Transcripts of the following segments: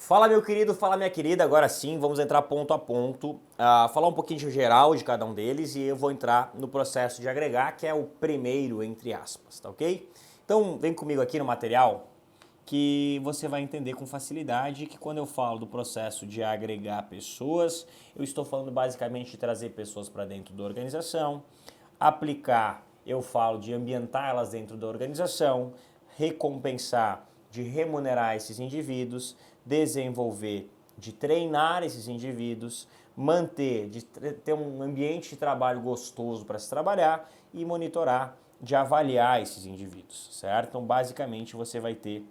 Fala meu querido, fala minha querida, agora sim vamos entrar ponto a ponto, falar um pouquinho de geral de cada um deles e eu vou entrar no processo de agregar, que é o primeiro entre aspas, tá ok? Então vem comigo aqui no material que você vai entender com facilidade que quando eu falo do processo de agregar pessoas, eu estou falando basicamente de trazer pessoas para dentro da organização, aplicar, eu falo de ambientar elas dentro da organização, recompensar, de remunerar esses indivíduos, desenvolver, de treinar esses indivíduos, manter, de ter um ambiente de trabalho gostoso para se trabalhar e monitorar, de avaliar esses indivíduos, certo? Então, basicamente, você vai ter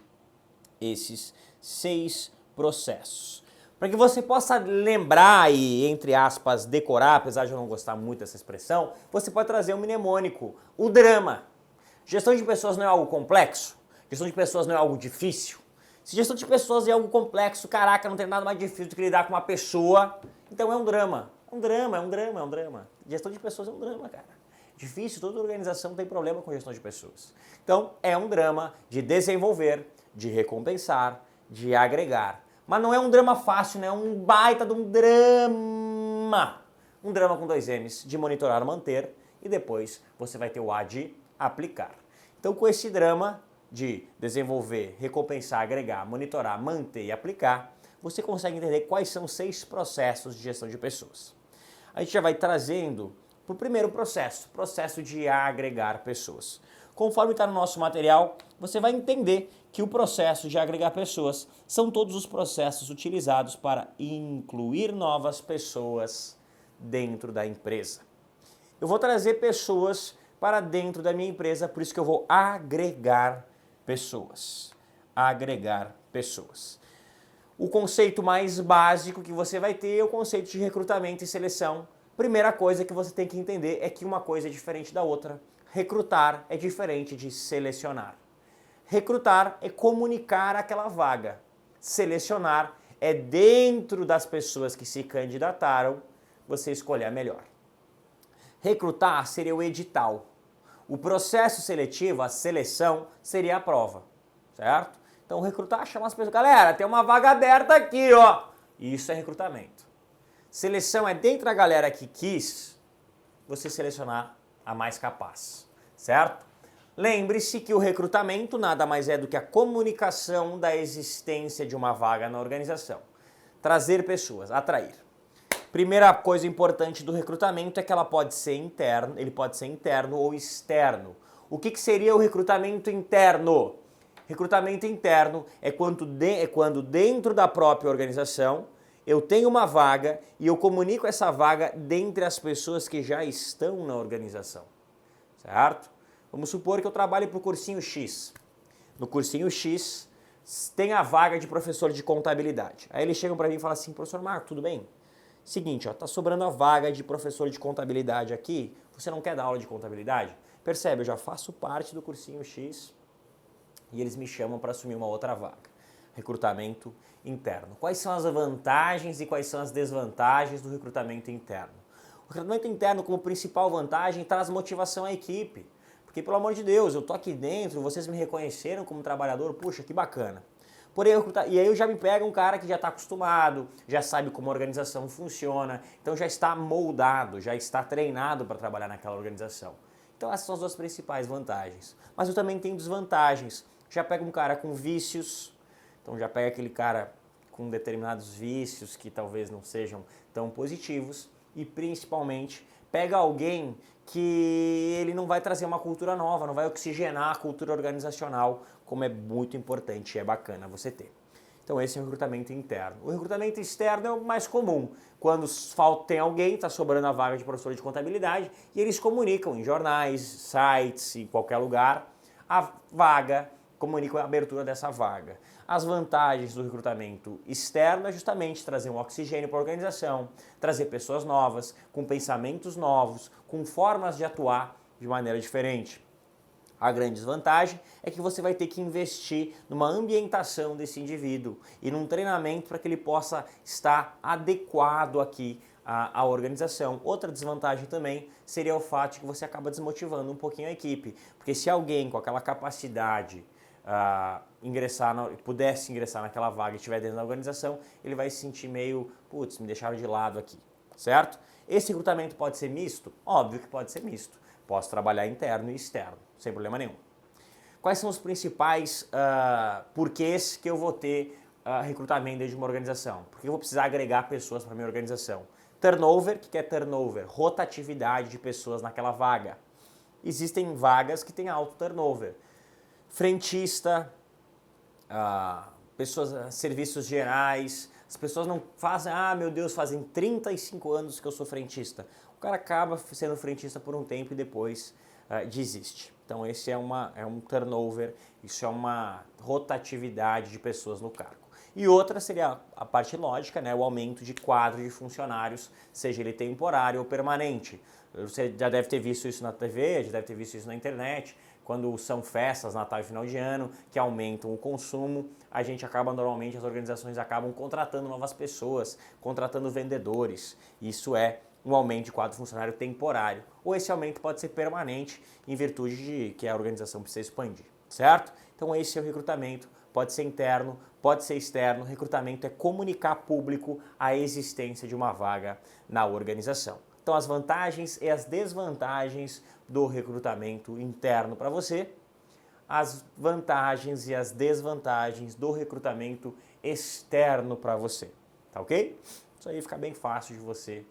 esses 6 processos. Para que você possa lembrar e, entre aspas, decorar, apesar de eu não gostar muito dessa expressão, você pode trazer um mnemônico, o drama. Gestão de pessoas não é algo complexo? Gestão de pessoas não é algo difícil? Se gestão de pessoas é algo complexo, caraca, não tem nada mais difícil do que lidar com uma pessoa, então é um drama. É um drama, é um drama, é um drama. Gestão de pessoas é um drama, cara. Difícil, toda organização tem problema com gestão de pessoas. Então, é um drama de desenvolver, de recompensar, de agregar. Mas não é um drama fácil, né? É um baita de um drama. Um drama com 2 M's, de monitorar, manter, e depois você vai ter o A de aplicar. Então, com esse drama de desenvolver, recompensar, agregar, monitorar, manter e aplicar, você consegue entender quais são os 6 processos de gestão de pessoas. A gente já vai trazendo para o primeiro processo, processo de agregar pessoas. Conforme está no nosso material, você vai entender que o processo de agregar pessoas são todos os processos utilizados para incluir novas pessoas dentro da empresa. Eu vou trazer pessoas para dentro da minha empresa, por isso que eu vou agregar pessoas. Agregar pessoas. O conceito mais básico que você vai ter é o conceito de recrutamento e seleção. Primeira coisa que você tem que entender é que uma coisa é diferente da outra. Recrutar é diferente de selecionar. Recrutar é comunicar aquela vaga. Selecionar é dentro das pessoas que se candidataram, você escolher a melhor. Recrutar seria o edital. O processo seletivo, a seleção, seria a prova, certo? Então, recrutar, chama as pessoas. Galera, tem uma vaga aberta aqui, ó. Isso é recrutamento. Seleção é dentro da galera que quis, você selecionar a mais capaz, certo? Lembre-se que o recrutamento nada mais é do que a comunicação da existência de uma vaga na organização. Trazer pessoas, atrair. Primeira coisa importante do recrutamento é que ela pode ser interno, ele pode ser interno ou externo. O que seria o recrutamento interno? Recrutamento interno é quando dentro da própria organização eu tenho uma vaga e eu comunico essa vaga dentre as pessoas que já estão na organização, certo? Vamos supor que eu trabalhe para o cursinho X. No cursinho X tem a vaga de professor de contabilidade. Aí eles chegam para mim e falam assim, professor Marco, tudo bem? Seguinte, ó, tá sobrando a vaga de professor de contabilidade aqui, você não quer dar aula de contabilidade? Percebe, eu já faço parte do cursinho X e eles me chamam para assumir uma outra vaga. Recrutamento interno. Quais são as vantagens e quais são as desvantagens do recrutamento interno? O recrutamento interno, como principal vantagem, traz motivação à equipe. Porque, pelo amor de Deus, eu tô aqui dentro, vocês me reconheceram como trabalhador, puxa, que bacana. Porém, e aí eu já me pego um cara que já está acostumado, já sabe como a organização funciona, então já está moldado, já está treinado para trabalhar naquela organização. Então essas são as 2 principais vantagens. Mas eu também tenho desvantagens. Já pego um cara com vícios, então já pega aquele cara com determinados vícios que talvez não sejam tão positivos e principalmente pega alguém que ele não vai trazer uma cultura nova, não vai oxigenar a cultura organizacional, como é muito importante e é bacana você ter. Então esse é o recrutamento interno. O recrutamento externo é o mais comum. Quando tem alguém, está sobrando a vaga de professor de contabilidade, e eles comunicam em jornais, sites, em qualquer lugar, a vaga, comunicam a abertura dessa vaga. As vantagens do recrutamento externo é justamente trazer um oxigênio para a organização, trazer pessoas novas, com pensamentos novos, com formas de atuar de maneira diferente. A grande desvantagem é que você vai ter que investir numa ambientação desse indivíduo e num treinamento para que ele possa estar adequado aqui à organização. Outra desvantagem também seria o fato de que você acaba desmotivando um pouquinho a equipe, porque se alguém com aquela capacidade pudesse ingressar naquela vaga e estiver dentro da organização, ele vai se sentir meio, putz, me deixaram de lado aqui, certo? Esse recrutamento pode ser misto? Óbvio que pode ser misto. Posso trabalhar interno e externo, sem problema nenhum. Quais são os principais porquês que eu vou ter recrutamento dentro de uma organização? Porque eu vou precisar agregar pessoas para a minha organização. Turnover, o que é turnover? Rotatividade de pessoas naquela vaga. Existem vagas que têm alto turnover. Frentista, serviços gerais, as pessoas não fazem, meu Deus, fazem 35 anos que eu sou frentista. O cara acaba sendo frentista por um tempo e depois desiste. Então esse é um turnover, isso é uma rotatividade de pessoas no cargo. E outra seria a parte lógica, né, o aumento de quadro de funcionários, seja ele temporário ou permanente. Você já deve ter visto isso na TV, já deve ter visto isso na internet, quando são festas, Natal e final de ano, que aumentam o consumo, as organizações acabam contratando novas pessoas, contratando vendedores. Isso é um aumento de quadro funcionário temporário. Ou esse aumento pode ser permanente, em virtude de que a organização precisa expandir, certo? Então esse é o recrutamento, pode ser interno, pode ser externo. Recrutamento é comunicar público a existência de uma vaga na organização. Então as vantagens e as desvantagens do recrutamento interno para você, as vantagens e as desvantagens do recrutamento externo para você, tá ok? Isso aí fica bem fácil de você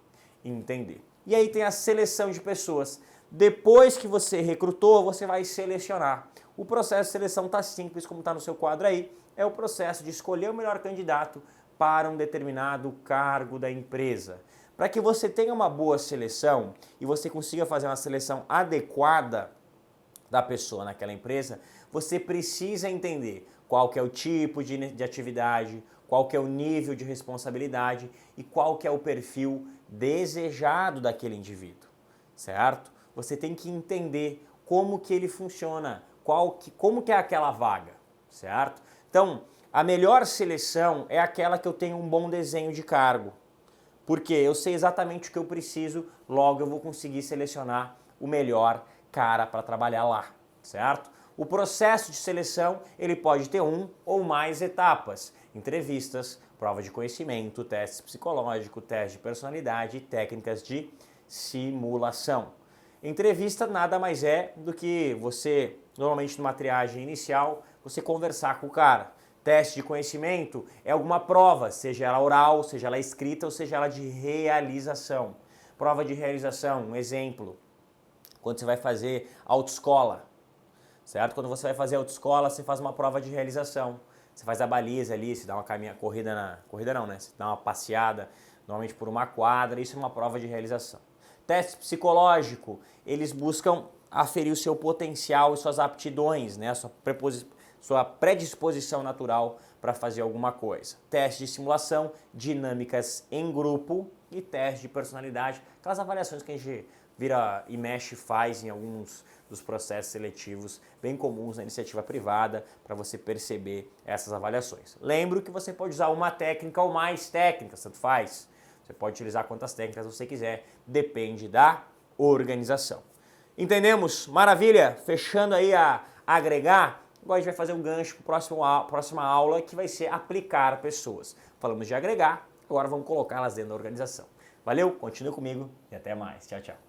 entender. E aí tem a seleção de pessoas. Depois que você recrutou, você vai selecionar. O processo de seleção está simples, como está no seu quadro aí, é o processo de escolher o melhor candidato para um determinado cargo da empresa. Para que você tenha uma boa seleção e você consiga fazer uma seleção adequada da pessoa naquela empresa, você precisa entender qual que é o tipo de atividade, qual que é o nível de responsabilidade e qual que é o perfil desejado daquele indivíduo, certo? Você tem que entender como que ele funciona, como que é aquela vaga, certo? Então, a melhor seleção é aquela que eu tenho um bom desenho de cargo, porque eu sei exatamente o que eu preciso, logo eu vou conseguir selecionar o melhor cara para trabalhar lá, certo? O processo de seleção, ele pode ter um ou mais etapas: entrevistas, prova de conhecimento, teste psicológico, teste de personalidade e técnicas de simulação. Entrevista nada mais é do que você, normalmente numa triagem inicial, você conversar com o cara. Teste de conhecimento é alguma prova, seja ela oral, seja ela escrita ou seja ela de realização. Prova de realização, um exemplo, quando você vai fazer autoescola, certo? Quando você vai fazer autoescola, você faz uma prova de realização. Você faz a baliza ali, você dá uma corrida não, né? Você dá uma passeada, normalmente por uma quadra, isso é uma prova de realização. Teste psicológico, eles buscam aferir o seu potencial e suas aptidões, né? Sua predisposição natural para fazer alguma coisa. Teste de simulação, dinâmicas em grupo e teste de personalidade, aquelas avaliações que a gente vira e mexe faz em alguns dos processos seletivos bem comuns na iniciativa privada para você perceber essas avaliações. Lembro que você pode usar uma técnica ou mais técnicas, tanto faz. Você pode utilizar quantas técnicas você quiser, depende da organização. Entendemos? Maravilha? Fechando aí a agregar, agora a gente vai fazer um gancho para a próxima aula, que vai ser aplicar pessoas. Falamos de agregar, agora vamos colocá-las dentro da organização. Valeu? Continue comigo e até mais. Tchau, tchau.